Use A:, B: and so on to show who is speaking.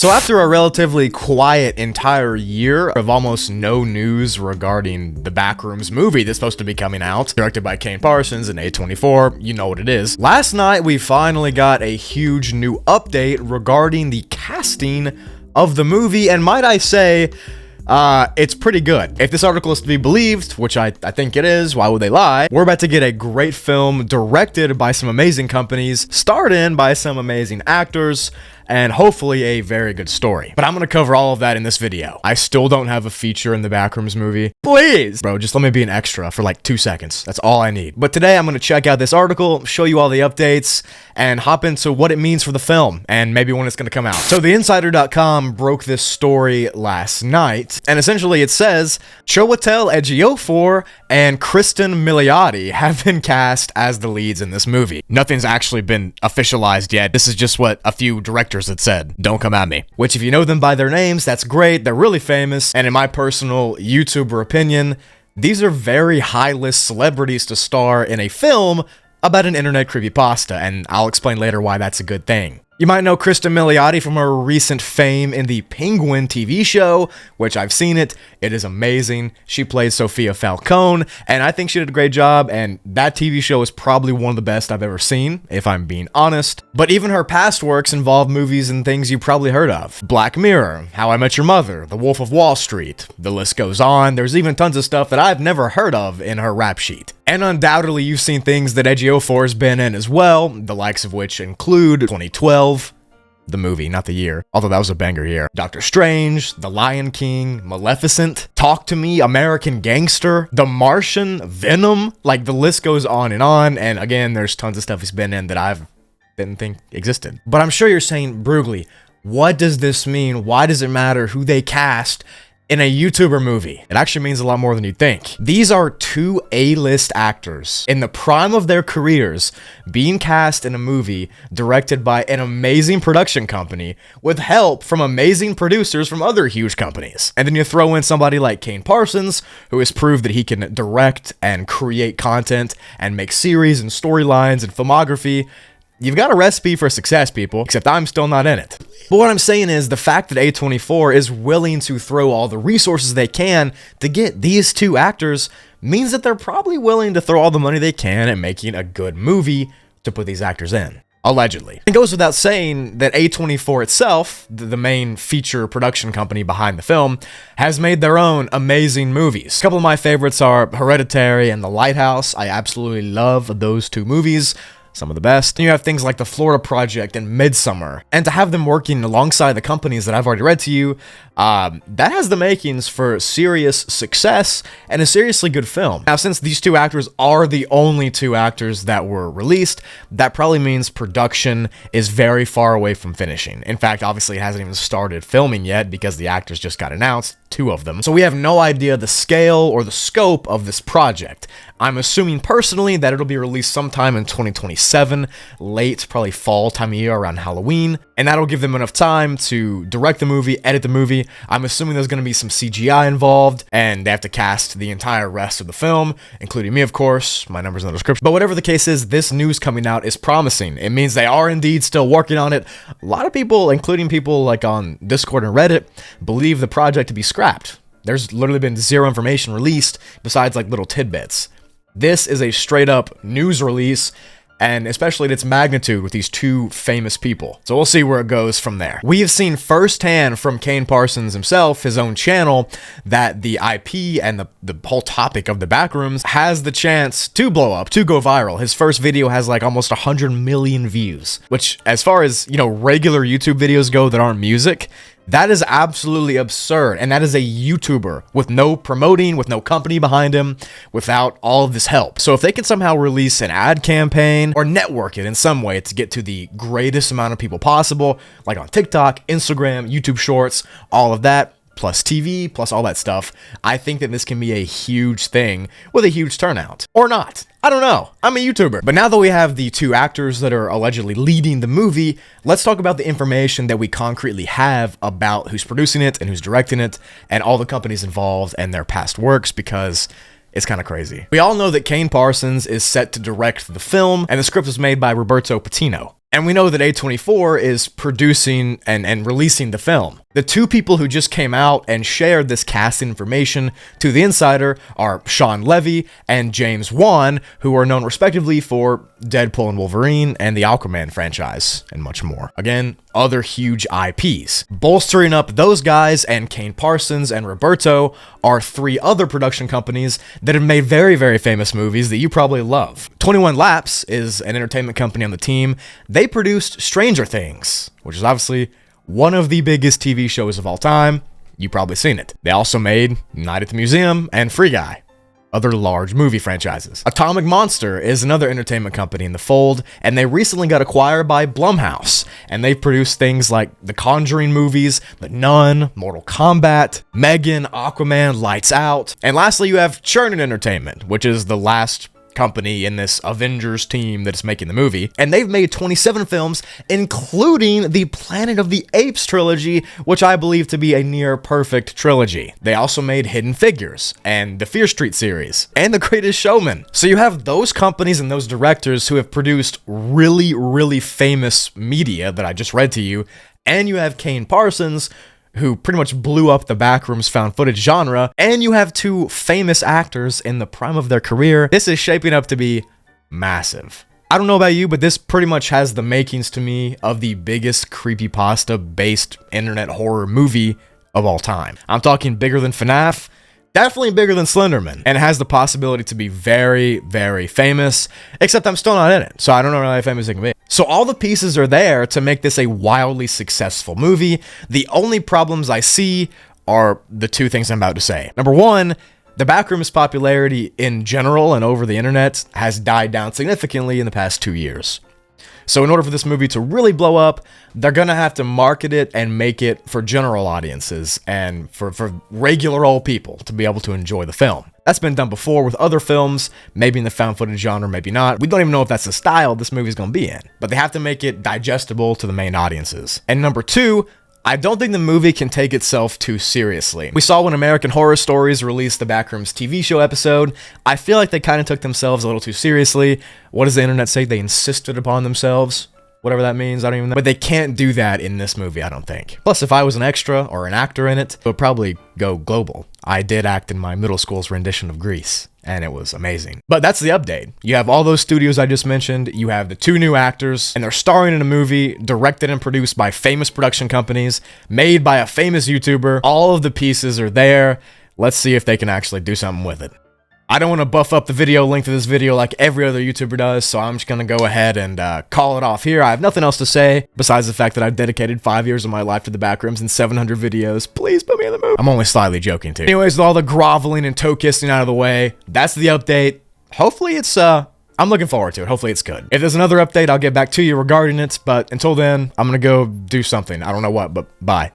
A: So after a relatively quiet entire year of almost no news regarding the Backrooms movie that's supposed to be coming out, directed by Kane Parsons and A24, you know what it is. Last night, we finally got a huge new update regarding the casting of the movie, and might I say, it's pretty good. If this article is to be believed, which I think it is, why would they lie? We're about to get a great film directed by some amazing companies, starred in by some amazing actors, and hopefully a very good story. But I'm gonna cover all of that in this video. I still don't have a feature in the Backrooms movie. Please! Bro, just let me be an extra for like 2 seconds. That's all I need. But today I'm gonna check out this article, show you all the updates, and hop into what it means for the film, and maybe when it's gonna come out. So the Insider.com broke this story last night, and essentially it says, Chiwetel Ejiofor and Kristen Milioti have been cast as the leads in this movie. Nothing's actually been officialized yet. This is just what a few directors had said. Don't come at me. Which, if you know them by their names, that's great. They're really famous, and in my personal YouTuber opinion, these are very high-list celebrities to star in a film about an internet creepypasta, and I'll explain later why that's a good thing. You might know Kristen Milioti from her recent fame in the Penguin TV show, which I've seen it. It is amazing. She plays Sophia Falcone, and I think she did a great job, and that TV show is probably one of the best I've ever seen, if I'm being honest. But even her past works involve movies and things you probably heard of. Black Mirror, How I Met Your Mother, The Wolf of Wall Street. The list goes on. There's even tons of stuff that I've never heard of in her rap sheet. And undoubtedly, you've seen things that Ejiofor's been in as well, the likes of which include 2012, the movie, not the year, although that was a banger year, Doctor Strange, The Lion King, Maleficent, Talk to Me, American Gangster, The Martian, Venom, like the list goes on, and again, there's tons of stuff he's been in that I didn't think existed. But I'm sure you're saying, Brugly, what does this mean? Why does it matter who they cast in a YouTuber movie? It actually means a lot more than you'd think. These are two A-list actors in the prime of their careers being cast in a movie directed by an amazing production company with help from amazing producers from other huge companies. And then you throw in somebody like Kane Parsons, who has proved that he can direct and create content and make series and storylines and filmography. You've got a recipe for success, people, except I'm still not in it. But what I'm saying is the fact that A24 is willing to throw all the resources they can to get these two actors means that they're probably willing to throw all the money they can at making a good movie to put these actors in. Allegedly. It goes without saying that A24 itself, the main feature production company behind the film, has made their own amazing movies. A couple of my favorites are Hereditary and The Lighthouse. I absolutely love those two movies. Some of the best. And you have things like The Florida Project and Midsummer. And to have them working alongside the companies that I've already read to you, that has the makings for serious success and a seriously good film. Now, since these two actors are the only two actors that were released, that probably means production is very far away from finishing. In fact, obviously it hasn't even started filming yet because the actors just got announced, 2 of them. So we have no idea the scale or the scope of this project. I'm assuming personally that it'll be released sometime in 2027, late, probably fall time of year around Halloween, and that'll give them enough time to direct the movie, edit the movie. I'm assuming there's going to be some CGI involved, and they have to cast the entire rest of the film, including me, of course. My number's in the description. But whatever the case is, this news coming out is promising. It means they are indeed still working on it. A lot of people, including people like on Discord and Reddit, believe the project to be scrapped. There's literally been zero information released besides like little tidbits. This is a straight up news release, and especially at its magnitude with these two famous people. So we'll see where it goes from there. We have seen firsthand from Kane Parsons himself, his own channel, that the IP and the whole topic of the Backrooms has the chance to blow up, to go viral. His first video has like almost 100 million views, which as far as, you know, regular YouTube videos go that aren't music, that is absolutely absurd, and that is a YouTuber with no promoting, with no company behind him, without all of this help. So if they can somehow release an ad campaign or network it in some way to get to the greatest amount of people possible, like on TikTok, Instagram, YouTube Shorts, all of that, plus TV, plus all that stuff, I think that this can be a huge thing with a huge turnout. Or not. I don't know. I'm a YouTuber. But now that we have the two actors that are allegedly leading the movie, let's talk about the information that we concretely have about who's producing it and who's directing it and all the companies involved and their past works, because it's kind of crazy. We all know that Kane Parsons is set to direct the film, and the script was made by Roberto Patino. And we know that A24 is producing and releasing the film. The two people who just came out and shared this casting information to The Insider are Sean Levy and James Wan, who are known respectively for Deadpool and Wolverine and the Aquaman franchise, and much more. Again, other huge IPs. Bolstering up those guys and Kane Parsons and Roberto are three other production companies that have made very, very famous movies that you probably love. 21 Laps is an entertainment company on the team. They produced Stranger Things, which is obviously one of the biggest TV shows of all time. You've probably seen it. They also made Night at the Museum and Free Guy, other large movie franchises. Atomic Monster is another entertainment company in the fold, and they recently got acquired by Blumhouse, and they've produced things like the Conjuring movies, The Nun, Mortal Kombat, Megan, Aquaman, Lights Out. And lastly, you have Churnin Entertainment, which is the last company in this Avengers team that's making the movie, and they've made 27 films, including the Planet of the Apes trilogy, which I believe to be a near perfect trilogy. They also made Hidden Figures and the Fear Street series and The Greatest Showman. So you have those companies and those directors who have produced really, really famous media that I just read to you, and you have Kane Parsons, who pretty much blew up the Backrooms found footage genre, and you have two famous actors in the prime of their career. This is shaping up to be massive. I don't know about you, but this pretty much has the makings to me of the biggest creepypasta-based internet horror movie of all time. I'm talking bigger than FNAF, definitely bigger than Slenderman, and it has the possibility to be very, very famous, except I'm still not in it, so I don't know really how famous it can be. So all the pieces are there to make this a wildly successful movie. The only problems I see are the two things I'm about to say. Number one, the Backrooms' popularity in general and over the internet has died down significantly in the past 2 years. So in order for this movie to really blow up, they're gonna have to market it and make it for general audiences and for regular old people to be able to enjoy the film. That's been done before with other films, maybe in the found footage genre, maybe not. We don't even know if that's the style this movie's gonna be in, but they have to make it digestible to the main audiences. And number two, I don't think the movie can take itself too seriously. We saw when American Horror Stories released the Backrooms TV show episode, I feel like they kind of took themselves a little too seriously. What does the internet say? They insisted upon themselves? Whatever that means, I don't even know. But they can't do that in this movie, I don't think. Plus, if I was an extra or an actor in it, it would probably go global. I did act in my middle school's rendition of Grease, and it was amazing. But that's the update. You have all those studios I just mentioned, you have the two new actors, and they're starring in a movie directed and produced by famous production companies, made by a famous YouTuber. All of the pieces are there. Let's see if they can actually do something with it. I don't want to buff up the video length of this video like every other YouTuber does, so I'm just going to go ahead and call it off here. I have nothing else to say besides the fact that I've dedicated 5 years of my life to the Backrooms and 700 videos. Please put me in the movie. I'm only slightly joking too. Anyways, with all the groveling and toe kissing out of the way, that's the update. Hopefully it's, I'm looking forward to it. Hopefully it's good. If there's another update, I'll get back to you regarding it, but until then, I'm going to go do something. I don't know what, but bye.